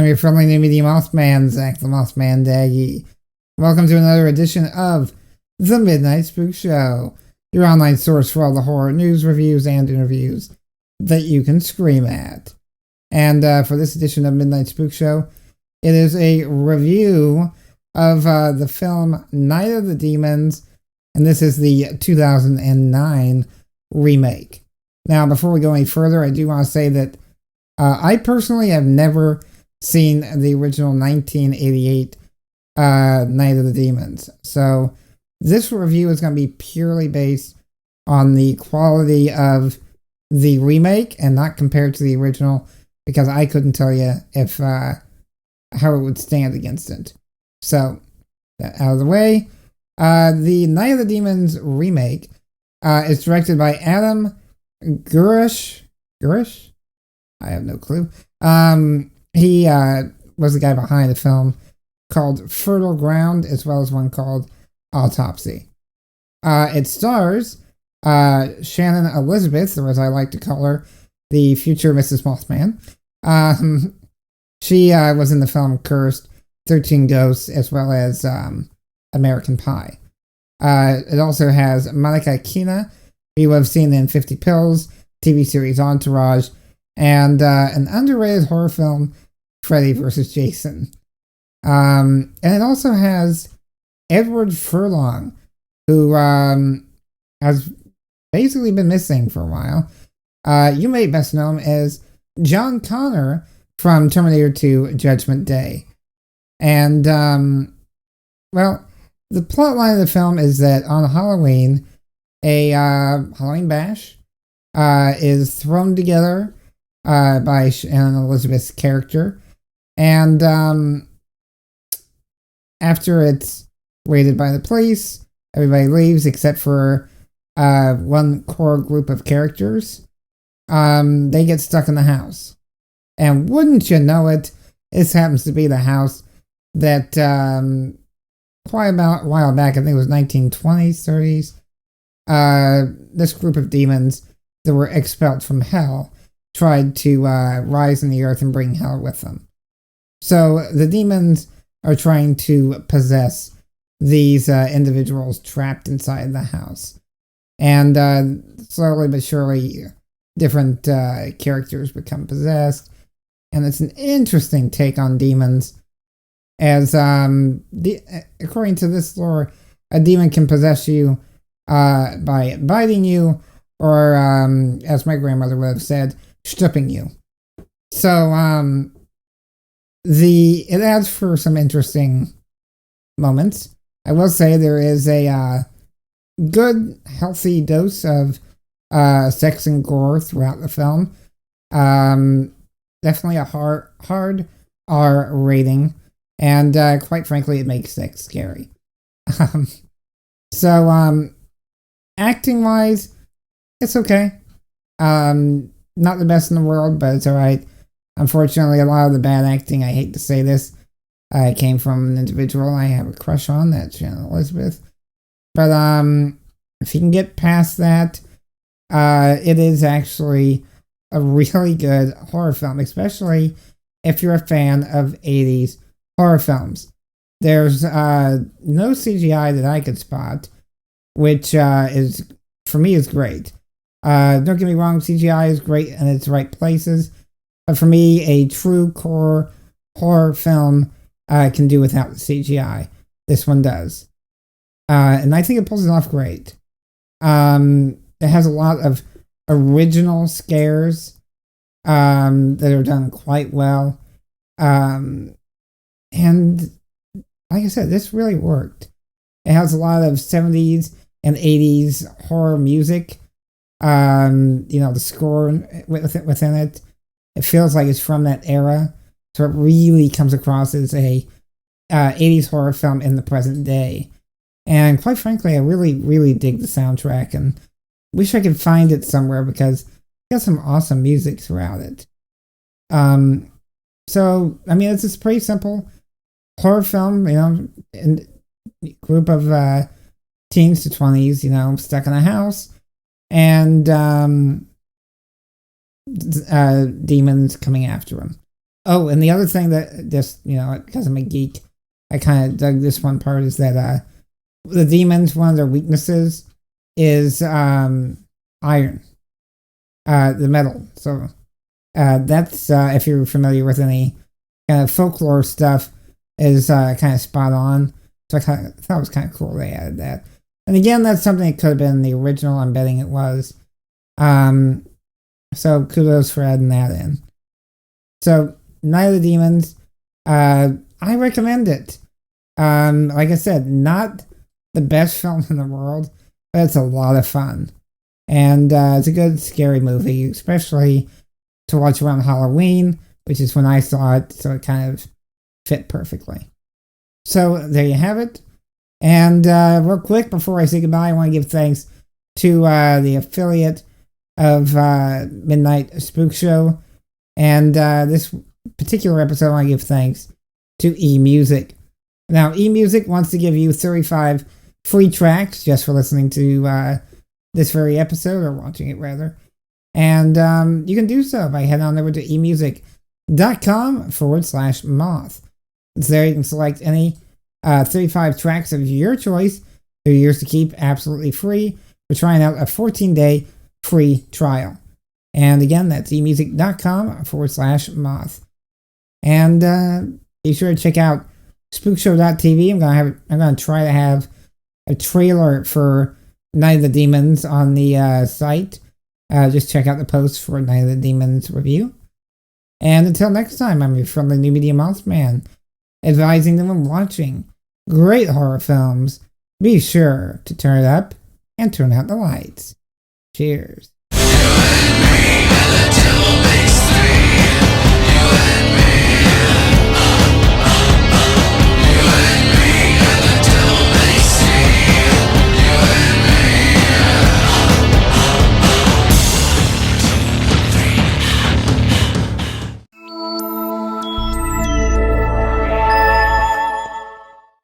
I'm your friendly new media Mothman, Zach the Mothman Daggy. Welcome to another edition of the Midnight Spook Show, your online source for all the horror news, reviews, and interviews that you can scream at. And for this edition of Midnight Spook Show, it is a review of the film Night of the Demons, and this is the 2009 remake. Now, before we go any further, I do want to say that I personally have never seen the original 1988 Night of the Demons. So this review is going to be purely based on the quality of the remake and not compared to the original, because I couldn't tell you if how it would stand against it. So, that out of the way, the Night of the Demons remake is directed by Adam Gurish? I have no clue. He was the guy behind a film called Fertile Ground, as well as one called Autopsy. It stars Shannon Elizabeth, or as I like to call her, the future Mrs. Mothman. She was in the film Cursed, 13 Ghosts, as well as American Pie. It also has Monica Kina, who you have seen in 50 Pills, TV series Entourage, and an underrated horror film, Freddy vs. Jason. And it also has Edward Furlong, who has basically been missing for a while. You may best know him as John Connor from Terminator 2 Judgment Day. And, well, the plot line of the film is that on Halloween, a Halloween bash is thrown together by Shannon Elizabeth's character, and after it's raided by the police, everybody leaves except for one core group of characters. They get stuck in the house, and wouldn't you know it, this happens to be the house that quite a while back, I think it was 1920s, 30s, this group of demons that were expelled from hell tried to rise in the earth and bring hell with them. So the demons are trying to possess these individuals trapped inside the house. And slowly but surely, different characters become possessed. And it's an interesting take on demons, as according to this lore, a demon can possess you by biting you, or as my grandmother would have said, stripping you. So it adds for some interesting moments. I will say there is a good, healthy dose of sex and gore throughout the film. Definitely a hard R rating, and quite frankly, it makes sex scary. So acting wise, it's okay. Not the best in the world, but it's alright. Unfortunately, a lot of the bad acting, I hate to say this, came from an individual I have a crush on, that's Shannon Elizabeth. But if you can get past that, it is actually a really good horror film, especially if you're a fan of 80s horror films. There's no CGI that I could spot, which is, for me, is great. Don't get me wrong, CGI is great in its right places, but for me, a true core horror film can do without the CGI. This one does. And I think it pulls it off great. It has a lot of original scares that are done quite well. And like I said, this really worked. It has a lot of 70s and 80s horror music. The score within it, it feels like it's from that era, so it really comes across as a 80s horror film in the present day. And quite frankly, I really dig the soundtrack, and wish I could find it somewhere, because it has some awesome music throughout it. So I mean, it's just pretty simple horror film, in a group of teens to 20s, stuck in a house, and demons coming after them. Oh, and the other thing that just, because I'm a geek, I kind of dug this one part is that the demons, one of their weaknesses is iron, the metal. So that's, if you're familiar with any kind of folklore stuff, is kind of spot on. So I thought it was kind of cool they added that. And again, that's something that could have been the original. I'm betting it was. So kudos for adding that in. So Night of the Demons, I recommend it. Like I said, not the best film in the world, but it's a lot of fun. And it's a good scary movie, especially to watch around Halloween, which is when I saw it, so it kind of fit perfectly. So there you have it. And real quick, before I say goodbye, I want to give thanks to the affiliate of Midnight Spookshow. And this particular episode, I want to give thanks to eMusic. Now, eMusic wants to give you 35 free tracks just for listening to this very episode, or watching it rather. And you can do so by heading on over to emusic.com/moth. It's there you can select any 35 tracks of your choice. They're yours to keep absolutely free. We're trying out a 14-day free trial. And again, that's emusic.com/moth. And be sure to check out spookshow.tv. I'm gonna try to have a trailer for Night of the Demons on the site. Just check out the post for Night of the Demons review. And until next time, I'm your friendly new media Mothman, advising them when watching great horror films, be sure to turn it up and turn out the lights. Cheers.